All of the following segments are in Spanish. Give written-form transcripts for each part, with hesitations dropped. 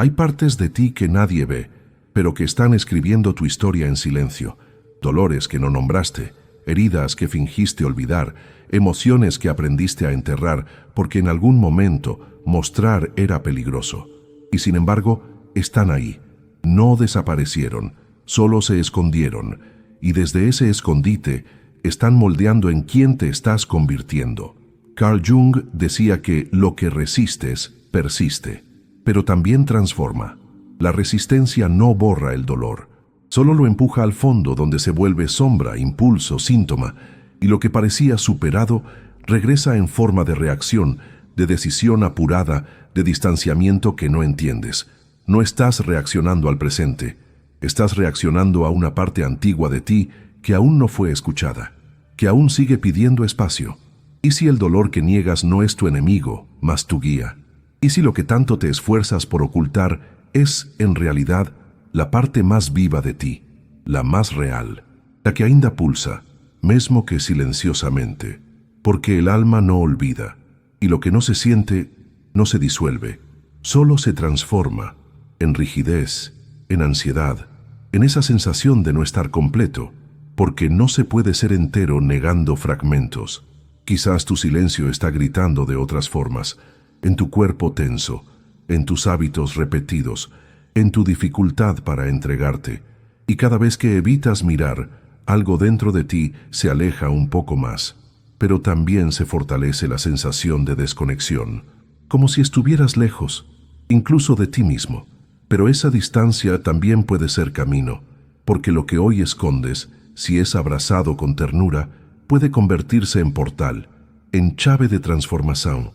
Hay partes de ti que nadie ve, pero que están escribiendo tu historia en silencio. Dolores que no nombraste, heridas que fingiste olvidar, emociones que aprendiste a enterrar porque en algún momento mostrar era peligroso. Y sin embargo, están ahí. No desaparecieron, solo se escondieron. Y desde ese escondite están moldeando en quién te estás convirtiendo. Carl Jung decía que lo que resistes persiste, pero también transforma. La resistencia no borra el dolor, solo lo empuja al fondo donde se vuelve sombra, impulso, síntoma, y lo que parecía superado regresa en forma de reacción, de decisión apurada, de distanciamiento que no entiendes. No estás reaccionando al presente, estás reaccionando a una parte antigua de ti que aún no fue escuchada, que aún sigue pidiendo espacio. ¿Y si el dolor que niegas no es tu enemigo, mas tu guía? ¿Y si lo que tanto te esfuerzas por ocultar es, en realidad, la parte más viva de ti, la más real, la que ainda pulsa, mesmo que silenciosamente? Porque el alma no olvida, y lo que no se siente no se disuelve, solo se transforma en rigidez, en ansiedad, en esa sensación de no estar completo, porque no se puede ser entero negando fragmentos. Quizás tu silencio está gritando de otras formas, en tu cuerpo tenso, en tus hábitos repetidos, en tu dificultad para entregarte, y cada vez que evitas mirar, algo dentro de ti se aleja un poco más, pero también se fortalece la sensación de desconexión, como si estuvieras lejos, incluso de ti mismo. Pero esa distancia también puede ser camino, porque lo que hoy escondes, si es abrazado con ternura, puede convertirse en portal, en llave de transformación,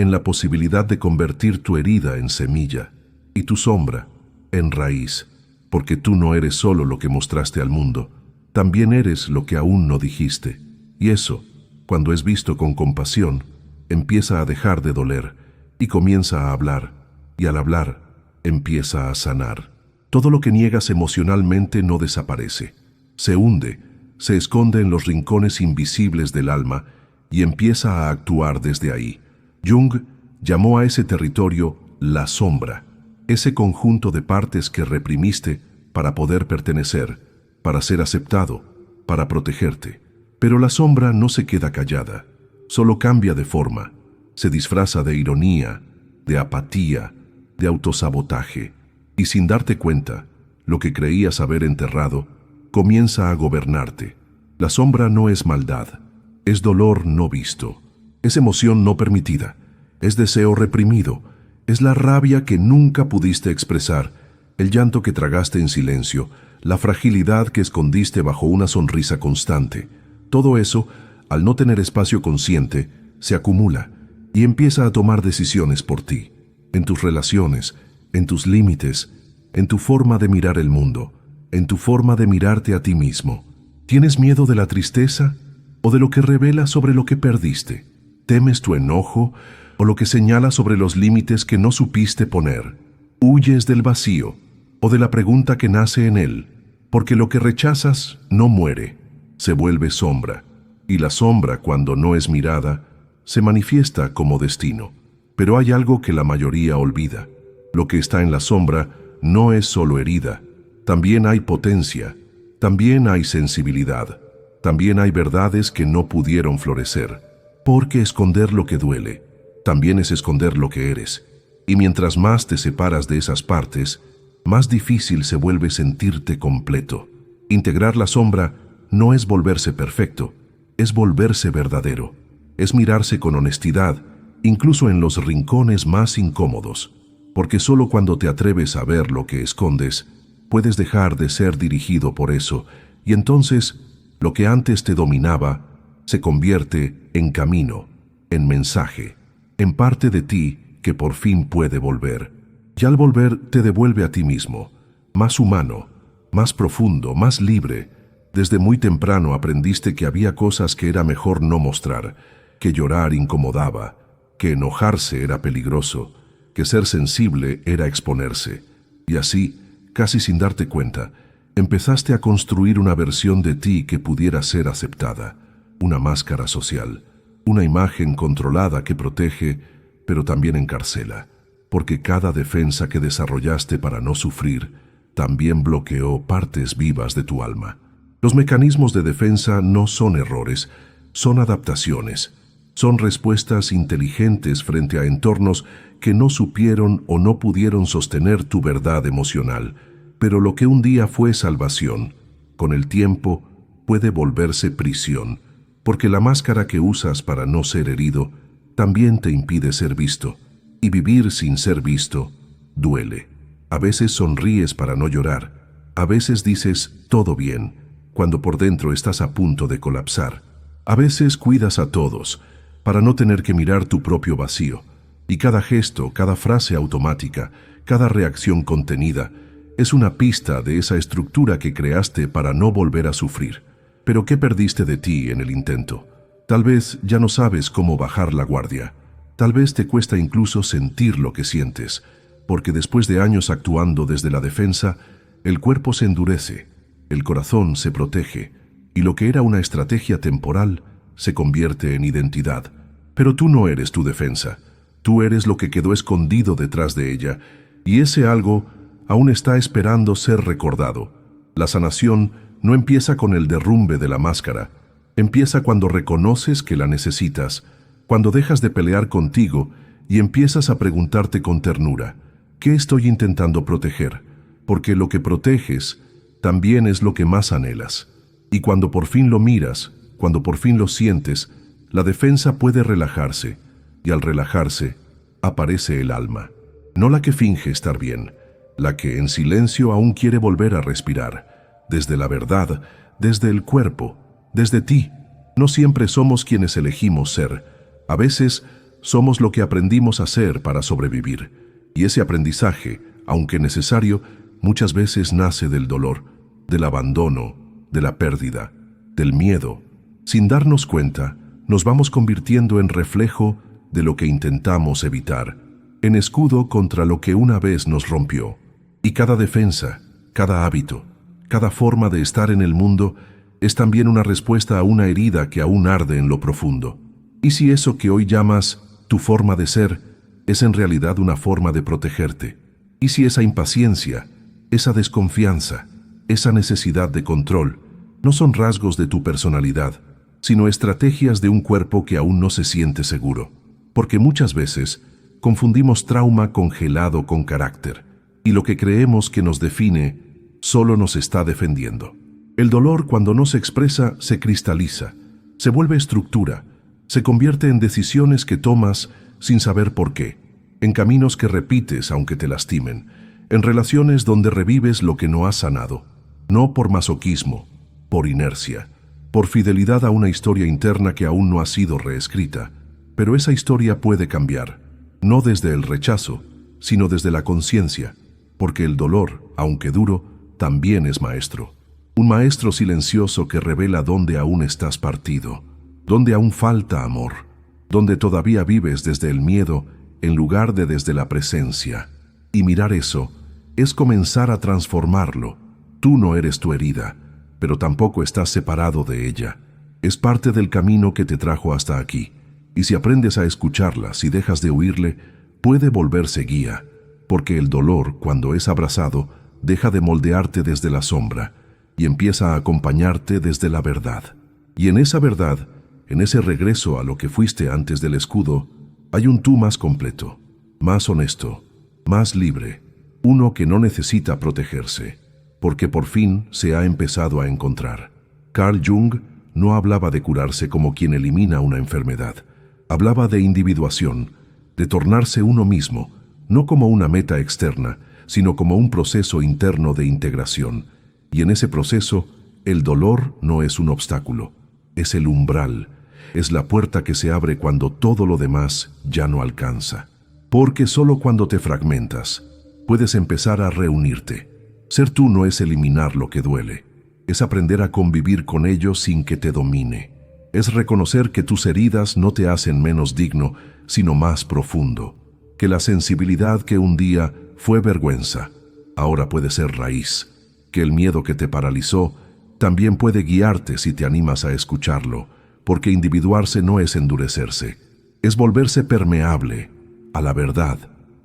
en la posibilidad de convertir tu herida en semilla y tu sombra en raíz, porque tú no eres solo lo que mostraste al mundo, también eres lo que aún no dijiste. Y eso, cuando es visto con compasión, empieza a dejar de doler y comienza a hablar, y al hablar, empieza a sanar. Todo lo que niegas emocionalmente no desaparece, se hunde, se esconde en los rincones invisibles del alma y empieza a actuar desde ahí. Jung llamó a ese territorio la sombra, ese conjunto de partes que reprimiste para poder pertenecer, para ser aceptado, para protegerte. Pero la sombra no se queda callada, solo cambia de forma, se disfraza de ironía, de apatía, de autosabotaje, y sin darte cuenta, lo que creías haber enterrado comienza a gobernarte. La sombra no es maldad, es dolor no visto, es emoción no permitida, es deseo reprimido, es la rabia que nunca pudiste expresar, el llanto que tragaste en silencio, la fragilidad que escondiste bajo una sonrisa constante. Todo eso, al no tener espacio consciente, se acumula y empieza a tomar decisiones por ti, en tus relaciones, en tus límites, en tu forma de mirar el mundo, en tu forma de mirarte a ti mismo. ¿Tienes miedo de la tristeza o de lo que revela sobre lo que perdiste? ¿Temes tu enojo o lo que señala sobre los límites que no supiste poner? ¿Huyes del vacío o de la pregunta que nace en él? Porque lo que rechazas no muere, se vuelve sombra, y la sombra, cuando no es mirada, se manifiesta como destino. Pero hay algo que la mayoría olvida. Lo que está en la sombra no es solo herida, también hay potencia, también hay sensibilidad, también hay verdades que no pudieron florecer. Porque esconder lo que duele, también es esconder lo que eres. Y mientras más te separas de esas partes, más difícil se vuelve sentirte completo. Integrar la sombra no es volverse perfecto, es volverse verdadero, es mirarse con honestidad, incluso en los rincones más incómodos, porque solo cuando te atreves a ver lo que escondes, puedes dejar de ser dirigido por eso, y entonces lo que antes te dominaba se convierte en camino, en mensaje, en parte de ti que por fin puede volver. Y al volver te devuelve a ti mismo, más humano, más profundo, más libre. Desde muy temprano aprendiste que había cosas que era mejor no mostrar, que llorar incomodaba, que enojarse era peligroso, que ser sensible era exponerse. Y así, casi sin darte cuenta, empezaste a construir una versión de ti que pudiera ser aceptada, una máscara social, una imagen controlada que protege, pero también encarcela. porque cada defensa que desarrollaste para no sufrir también bloqueó partes vivas de tu alma. Los mecanismos de defensa no son errores, son adaptaciones, son respuestas inteligentes frente a entornos que no supieron o no pudieron sostener tu verdad emocional. Pero lo que un día fue salvación, con el tiempo puede volverse prisión, porque la máscara que usas para no ser herido también te impide ser visto, y vivir sin ser visto duele. A veces sonríes para no llorar, a veces dices todo bien, cuando por dentro estás a punto de colapsar. A veces cuidas a todos, para no tener que mirar tu propio vacío, y cada gesto, cada frase automática, cada reacción contenida, es una pista de esa estructura que creaste para no volver a sufrir. Pero ¿qué perdiste de ti en el intento? Tal vez ya no sabes cómo bajar la guardia. Tal vez te cuesta incluso sentir lo que sientes, porque después de años actuando desde la defensa, el cuerpo se endurece, el corazón se protege, y lo que era una estrategia temporal se convierte en identidad. Pero tú no eres tu defensa, tú eres lo que quedó escondido detrás de ella, y ese algo aún está esperando ser recordado. La sanación no empieza con el derrumbe de la máscara, empieza cuando reconoces que la necesitas, cuando dejas de pelear contigo y empiezas a preguntarte con ternura, ¿qué estoy intentando proteger? Porque lo que proteges también es lo que más anhelas. Y cuando por fin lo miras, cuando por fin lo sientes, la defensa puede relajarse, y al relajarse, aparece el alma. No la que finge estar bien, la que en silencio aún quiere volver a respirar, desde la verdad, desde el cuerpo, desde ti. No siempre somos quienes elegimos ser. A veces somos lo que aprendimos a ser para sobrevivir. Y ese aprendizaje, aunque necesario, muchas veces nace del dolor, del abandono, de la pérdida, del miedo. Sin darnos cuenta, nos vamos convirtiendo en reflejo de lo que intentamos evitar, en escudo contra lo que una vez nos rompió. Y cada defensa, cada hábito, cada forma de estar en el mundo es también una respuesta a una herida que aún arde en lo profundo. ¿Y si eso que hoy llamas tu forma de ser es en realidad una forma de protegerte? ¿Y si esa impaciencia, esa desconfianza, esa necesidad de control no son rasgos de tu personalidad, sino estrategias de un cuerpo que aún no se siente seguro? Porque muchas veces confundimos trauma congelado con carácter, y lo que creemos que nos define solo nos está defendiendo. El dolor, cuando no se expresa, se cristaliza, se vuelve estructura, se convierte en decisiones que tomas sin saber por qué, en caminos que repites aunque te lastimen, en relaciones donde revives lo que no has sanado, no por masoquismo, por inercia, por fidelidad a una historia interna que aún no ha sido reescrita. Pero esa historia puede cambiar, no desde el rechazo, sino desde la conciencia, porque el dolor, aunque duro, también es maestro. Un maestro silencioso que revela dónde aún estás partido, dónde aún falta amor, dónde todavía vives desde el miedo en lugar de desde la presencia. Y mirar eso es comenzar a transformarlo. Tú no eres tu herida, pero tampoco estás separado de ella. Es parte del camino que te trajo hasta aquí. Y si aprendes a escucharla, si dejas de huirle, puede volverse guía, porque el dolor, cuando es abrazado, deja de moldearte desde la sombra y empieza a acompañarte desde la verdad. Y en esa verdad, en ese regreso a lo que fuiste antes del escudo, hay un tú más completo, más honesto, más libre, uno que no necesita protegerse, porque por fin se ha empezado a encontrar. Carl Jung no hablaba de curarse como quien elimina una enfermedad. Hablaba de individuación, de tornarse uno mismo, no como una meta externa, sino como un proceso interno de integración. Y en ese proceso, el dolor no es un obstáculo, es el umbral, es la puerta que se abre cuando todo lo demás ya no alcanza. Porque solo cuando te fragmentas, puedes empezar a reunirte. Ser tú no es eliminar lo que duele, es aprender a convivir con ello sin que te domine. Es reconocer que tus heridas no te hacen menos digno, sino más profundo. Que la sensibilidad que un día fue vergüenza, ahora puede ser raíz. Que el miedo que te paralizó también puede guiarte si te animas a escucharlo, porque individuarse no es endurecerse, es volverse permeable a la verdad,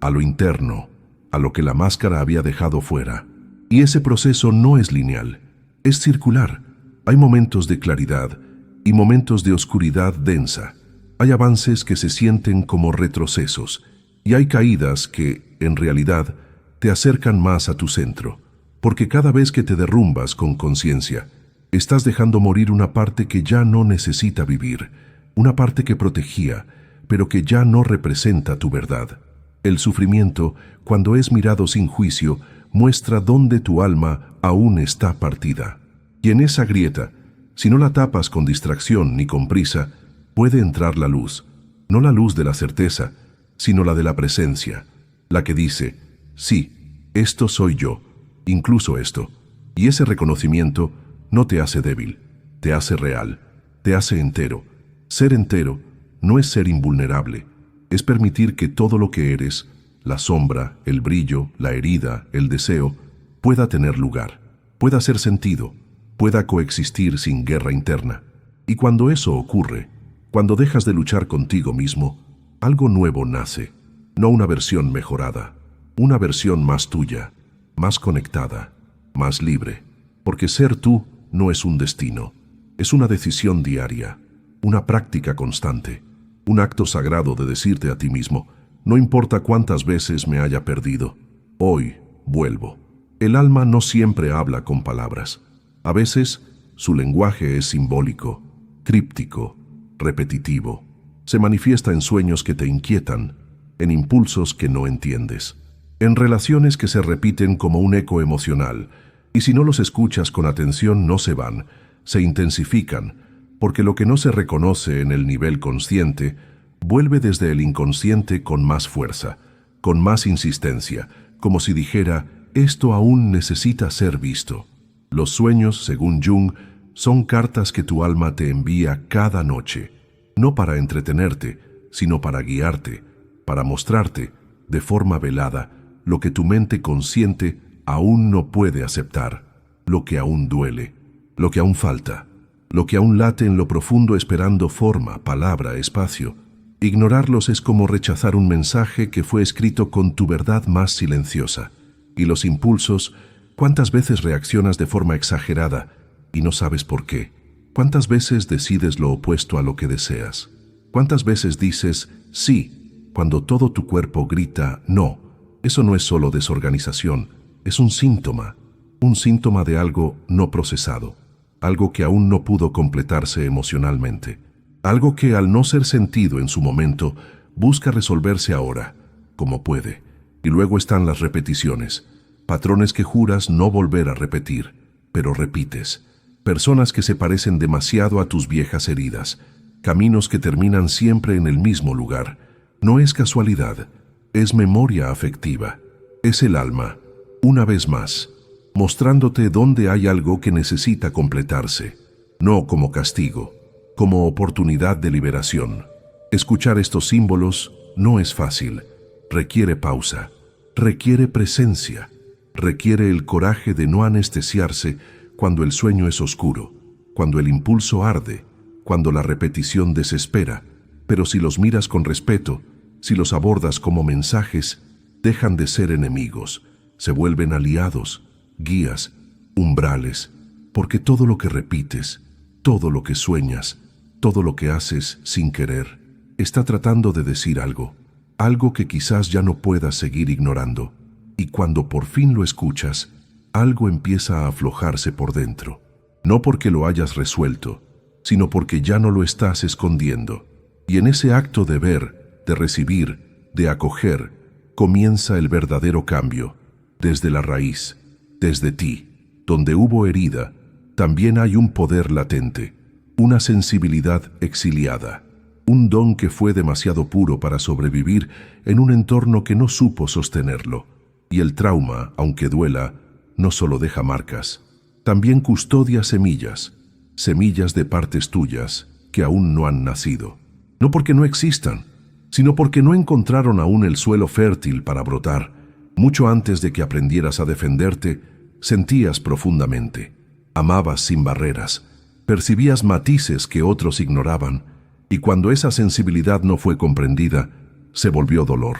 a lo interno, a lo que la máscara había dejado fuera. Y ese proceso no es lineal, es circular. Hay momentos de claridad y momentos de oscuridad densa. Hay avances que se sienten como retrocesos y hay caídas que, en realidad, te acercan más a tu centro, porque cada vez que te derrumbas con conciencia, estás dejando morir una parte que ya no necesita vivir, una parte que protegía, pero que ya no representa tu verdad. El sufrimiento, cuando es mirado sin juicio, muestra dónde tu alma aún está partida. Y en esa grieta, si no la tapas con distracción ni con prisa, puede entrar la luz, no la luz de la certeza, sino la de la presencia, la que dice, sí, esto soy yo, incluso esto. Y ese reconocimiento no te hace débil, te hace real, te hace entero. Ser entero no es ser invulnerable, es permitir que todo lo que eres, la sombra, el brillo, la herida, el deseo, pueda tener lugar, pueda ser sentido, pueda coexistir sin guerra interna. Y cuando eso ocurre, cuando dejas de luchar contigo mismo, algo nuevo nace, no una versión mejorada, una versión más tuya, más conectada, más libre, porque ser tú no es un destino, es una decisión diaria, una práctica constante, un acto sagrado de decirte a ti mismo, no importa cuántas veces me haya perdido, hoy vuelvo. El alma no siempre habla con palabras. A veces, su lenguaje es simbólico, críptico, repetitivo. Se manifiesta en sueños que te inquietan, en impulsos que no entiendes, en relaciones que se repiten como un eco emocional, y si no los escuchas con atención no se van, se intensifican, porque lo que no se reconoce en el nivel consciente vuelve desde el inconsciente con más fuerza, con más insistencia, como si dijera, esto aún necesita ser visto. Los sueños, según Jung, son cartas que tu alma te envía cada noche, no para entretenerte, sino para guiarte, para mostrarte, de forma velada, lo que tu mente consciente aún no puede aceptar, lo que aún duele, lo que aún falta, lo que aún late en lo profundo esperando forma, palabra, espacio. Ignorarlos es como rechazar un mensaje que fue escrito con tu verdad más silenciosa. Y los impulsos, ¿cuántas veces reaccionas de forma exagerada y no sabes por qué? ¿Cuántas veces decides lo opuesto a lo que deseas? ¿Cuántas veces dices sí cuando todo tu cuerpo grita no? Eso no es solo desorganización, es un síntoma de algo no procesado, algo que aún no pudo completarse emocionalmente, algo que al no ser sentido en su momento busca resolverse ahora, como puede. Y luego están las repeticiones, patrones que juras no volver a repetir, pero repites, personas que se parecen demasiado a tus viejas heridas, caminos que terminan siempre en el mismo lugar. No es casualidad, es memoria afectiva, es el alma, una vez más, mostrándote dónde hay algo que necesita completarse, no como castigo, como oportunidad de liberación. Escuchar estos símbolos no es fácil, requiere pausa, requiere presencia, requiere el coraje de no anestesiarse cuando el sueño es oscuro, cuando el impulso arde, cuando la repetición desespera, pero si los miras con respeto, si los abordas como mensajes, dejan de ser enemigos, se vuelven aliados, guías, umbrales, porque todo lo que repites, todo lo que sueñas, todo lo que haces sin querer, está tratando de decir algo, algo que quizás ya no puedas seguir ignorando, y cuando por fin lo escuchas, algo empieza a aflojarse por dentro, no porque lo hayas resuelto, sino porque ya no lo estás escondiendo, y en ese acto de ver, de recibir, de acoger, comienza el verdadero cambio, desde la raíz, desde ti, donde hubo herida, también hay un poder latente, una sensibilidad exiliada, un don que fue demasiado puro para sobrevivir en un entorno que no supo sostenerlo. Y el trauma, aunque duela, no solo deja marcas, también custodia semillas, semillas de partes tuyas que aún no han nacido. No porque no existan, sino porque no encontraron aún el suelo fértil para brotar. Mucho antes de que aprendieras a defenderte, sentías profundamente, amabas sin barreras, percibías matices que otros ignoraban, y cuando esa sensibilidad no fue comprendida, se volvió dolor,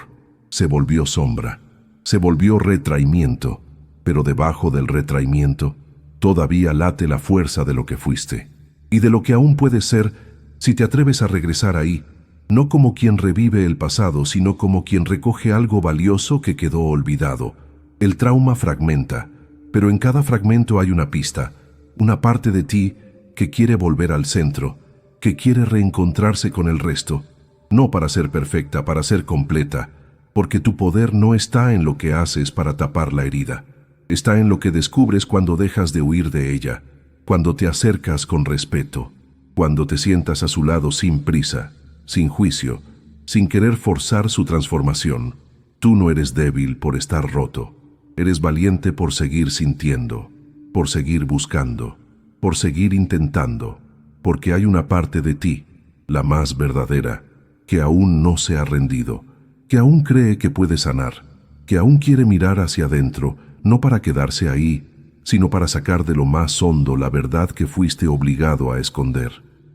se volvió sombra, se volvió retraimiento, pero debajo del retraimiento todavía late la fuerza de lo que fuiste y de lo que aún puedes ser si te atreves a regresar ahí, no como quien revive el pasado, sino como quien recoge algo valioso que quedó olvidado. El trauma fragmenta, pero en cada fragmento hay una pista, una parte de ti que quiere volver al centro, que quiere reencontrarse con el resto, no para ser perfecta, para ser completa, porque tu poder no está en lo que haces para tapar la herida, está en lo que descubres cuando dejas de huir de ella, cuando te acercas con respeto, cuando te sientas a su lado sin prisa, sin juicio, sin querer forzar su transformación. Tú no eres débil por estar roto, eres valiente por seguir sintiendo, por seguir buscando, por seguir intentando, porque hay una parte de ti, la más verdadera, que aún no se ha rendido, que aún cree que puede sanar, que aún quiere mirar hacia adentro, no para quedarse ahí, sino para sacar de lo más hondo la verdad que fuiste obligado a esconder.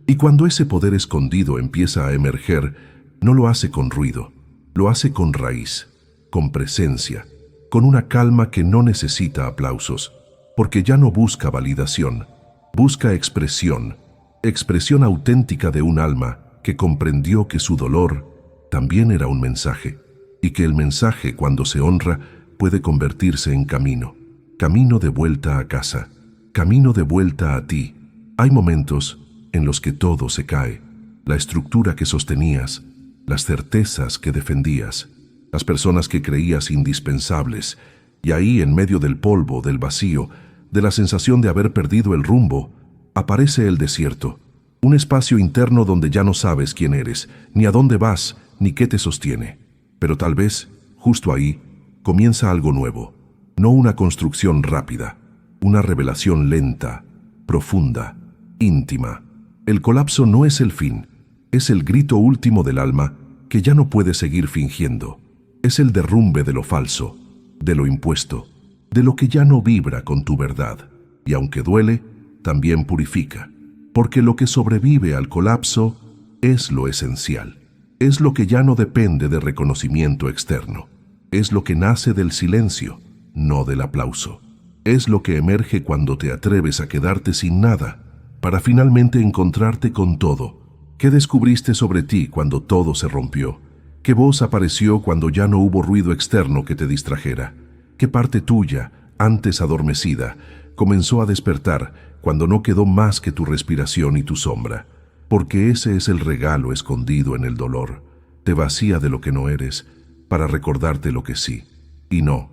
Y cuando ese poder escondido empieza a emerger, no lo hace con ruido, lo hace con raíz, con presencia, con una calma que no necesita aplausos, porque ya no busca validación, busca expresión, expresión auténtica de un alma que comprendió que su dolor también era un mensaje, y que el mensaje, cuando se honra, puede convertirse en camino, camino de vuelta a casa, camino de vuelta a ti. Hay momentos en los que todo se cae, la estructura que sostenías, las certezas que defendías, las personas que creías indispensables, y ahí, en medio del polvo, del vacío, de la sensación de haber perdido el rumbo, aparece el desierto, un espacio interno donde ya no sabes quién eres, ni a dónde vas, ni qué te sostiene. Pero tal vez, justo ahí, comienza algo nuevo, no una construcción rápida, una revelación lenta, profunda, íntima. El colapso no es el fin, es el grito último del alma que ya no puede seguir fingiendo. Es el derrumbe de lo falso, de lo impuesto, de lo que ya no vibra con tu verdad. Y aunque duele, también purifica, porque lo que sobrevive al colapso es lo esencial. Es lo que ya no depende de reconocimiento externo. Es lo que nace del silencio, no del aplauso. Es lo que emerge cuando te atreves a quedarte sin nada, para finalmente encontrarte con todo. ¿Qué descubriste sobre ti cuando todo se rompió? ¿Qué voz apareció cuando ya no hubo ruido externo que te distrajera? ¿Qué parte tuya, antes adormecida, comenzó a despertar cuando no quedó más que tu respiración y tu sombra? Porque ese es el regalo escondido en el dolor. Te vacía de lo que no eres, para recordarte lo que sí. Y no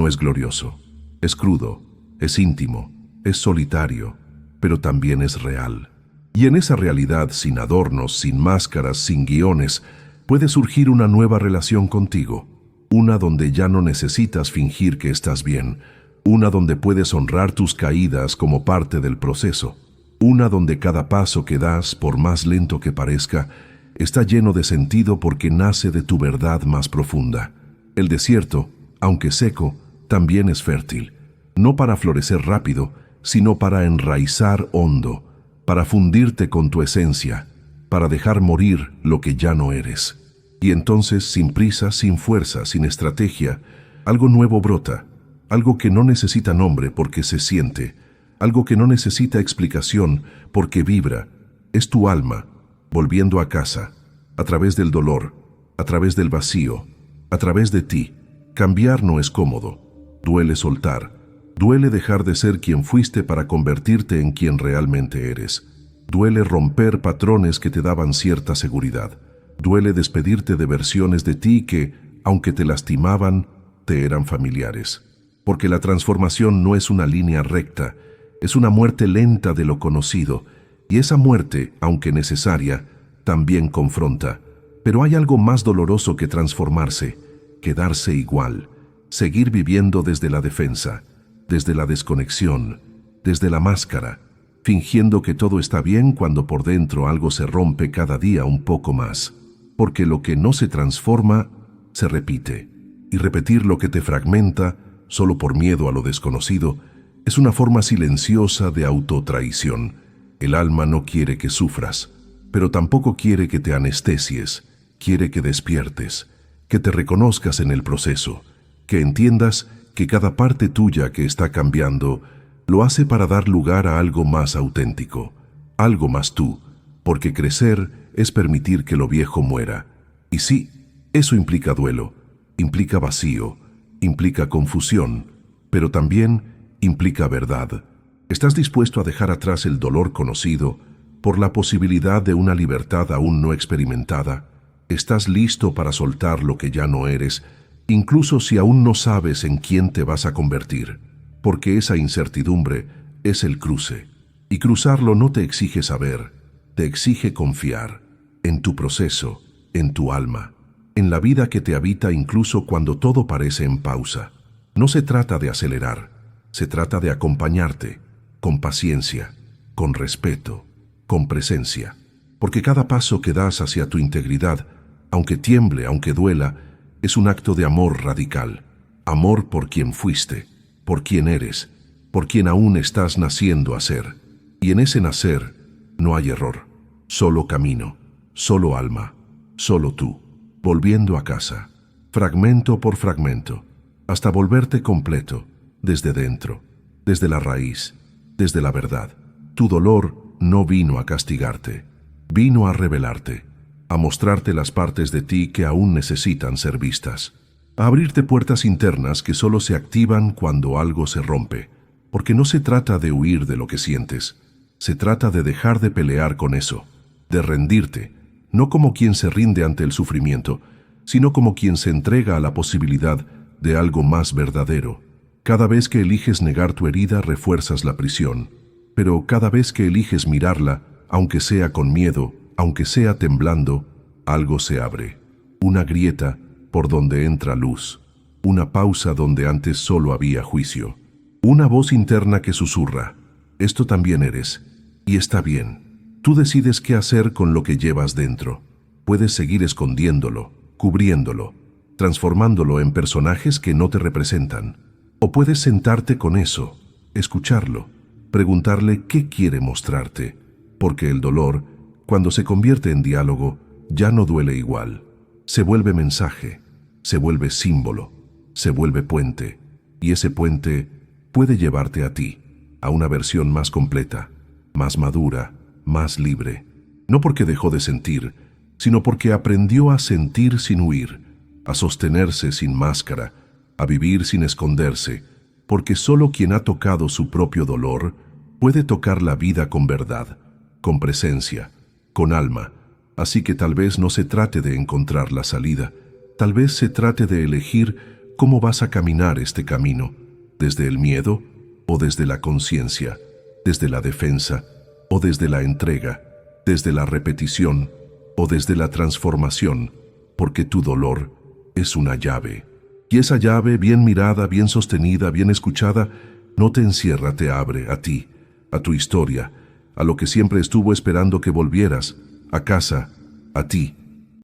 es glorioso. Es crudo, es íntimo, es solitario, pero también es real. Y en esa realidad, sin adornos, sin máscaras, sin guiones, puede surgir una nueva relación contigo, una donde ya no necesitas fingir que estás bien, una donde puedes honrar tus caídas como parte del proceso, una donde cada paso que das, por más lento que parezca, está lleno de sentido porque nace de tu verdad más profunda. El desierto, aunque seco, también es fértil, no para florecer rápido, sino para enraizar hondo, para fundirte con tu esencia, para dejar morir lo que ya no eres. Y entonces, sin prisa, sin fuerza, sin estrategia, algo nuevo brota, algo que no necesita nombre porque se siente, algo que no necesita explicación porque vibra. Es tu alma, volviendo a casa, a través del dolor, a través del vacío, a través de ti. Cambiar no es cómodo, duele soltar, duele dejar de ser quien fuiste para convertirte en quien realmente eres. Duele romper patrones que te daban cierta seguridad. Duele despedirte de versiones de ti que, aunque te lastimaban, te eran familiares. Porque la transformación no es una línea recta, es una muerte lenta de lo conocido, y esa muerte, aunque necesaria, también confronta. Pero hay algo más doloroso que transformarse, quedarse igual, seguir viviendo desde la defensa, desde la desconexión, desde la máscara, fingiendo que todo está bien cuando por dentro algo se rompe cada día un poco más. Porque lo que no se transforma, se repite. Y repetir lo que te fragmenta, solo por miedo a lo desconocido, es una forma silenciosa de autotraición. El alma no quiere que sufras, pero tampoco quiere que te anestesies, quiere que despiertes, que te reconozcas en el proceso, que entiendas que cada parte tuya que está cambiando lo hace para dar lugar a algo más auténtico, algo más tú, porque crecer es permitir que lo viejo muera. Y sí, eso implica duelo, implica vacío, implica confusión, pero también implica verdad. ¿Estás dispuesto a dejar atrás el dolor conocido por la posibilidad de una libertad aún no experimentada? ¿Estás listo para soltar lo que ya no eres, incluso si aún no sabes en quién te vas a convertir? Porque esa incertidumbre es el cruce, y cruzarlo no te exige saber, te exige confiar en tu proceso, en tu alma, en la vida que te habita incluso cuando todo parece en pausa. No se trata de acelerar, se trata de acompañarte, con paciencia, con respeto, con presencia, porque cada paso que das hacia tu integridad, aunque tiemble, aunque duela, es un acto de amor radical, amor por quien fuiste, por quien eres, por quien aún estás naciendo a ser. Y en ese nacer no hay error, solo camino, solo alma, solo tú, volviendo a casa, fragmento por fragmento, hasta volverte completo, desde dentro, desde la raíz, desde la verdad. Tu dolor no vino a castigarte, vino a revelarte, a mostrarte las partes de ti que aún necesitan ser vistas, a abrirte puertas internas que solo se activan cuando algo se rompe, porque no se trata de huir de lo que sientes, se trata de dejar de pelear con eso, de rendirte, no como quien se rinde ante el sufrimiento, sino como quien se entrega a la posibilidad de algo más verdadero. Cada vez que eliges negar tu herida, refuerzas la prisión, pero cada vez que eliges mirarla, aunque sea con miedo, aunque sea temblando, algo se abre. Una grieta por donde entra luz, una pausa donde antes solo había juicio, una voz interna que susurra: esto también eres, y está bien. Tú decides qué hacer con lo que llevas dentro. Puedes seguir escondiéndolo, cubriéndolo, transformándolo en personajes que no te representan. O puedes sentarte con eso, escucharlo, preguntarle qué quiere mostrarte, porque el dolor, cuando se convierte en diálogo, ya no duele igual. Se vuelve mensaje, se vuelve símbolo, se vuelve puente, y ese puente puede llevarte a ti, a una versión más completa, más madura, más libre. No porque dejó de sentir, sino porque aprendió a sentir sin huir, a sostenerse sin máscara, a vivir sin esconderse, porque solo quien ha tocado su propio dolor puede tocar la vida con verdad, con presencia, con alma. Así que tal vez no se trate de encontrar la salida, tal vez se trate de elegir cómo vas a caminar este camino, desde el miedo o desde la conciencia, desde la defensa o desde la entrega, desde la repetición o desde la transformación, porque tu dolor es una llave. Y esa llave, bien mirada, bien sostenida, bien escuchada, no te encierra, te abre a ti, a tu historia, a lo que siempre estuvo esperando que volvieras, a casa, a ti,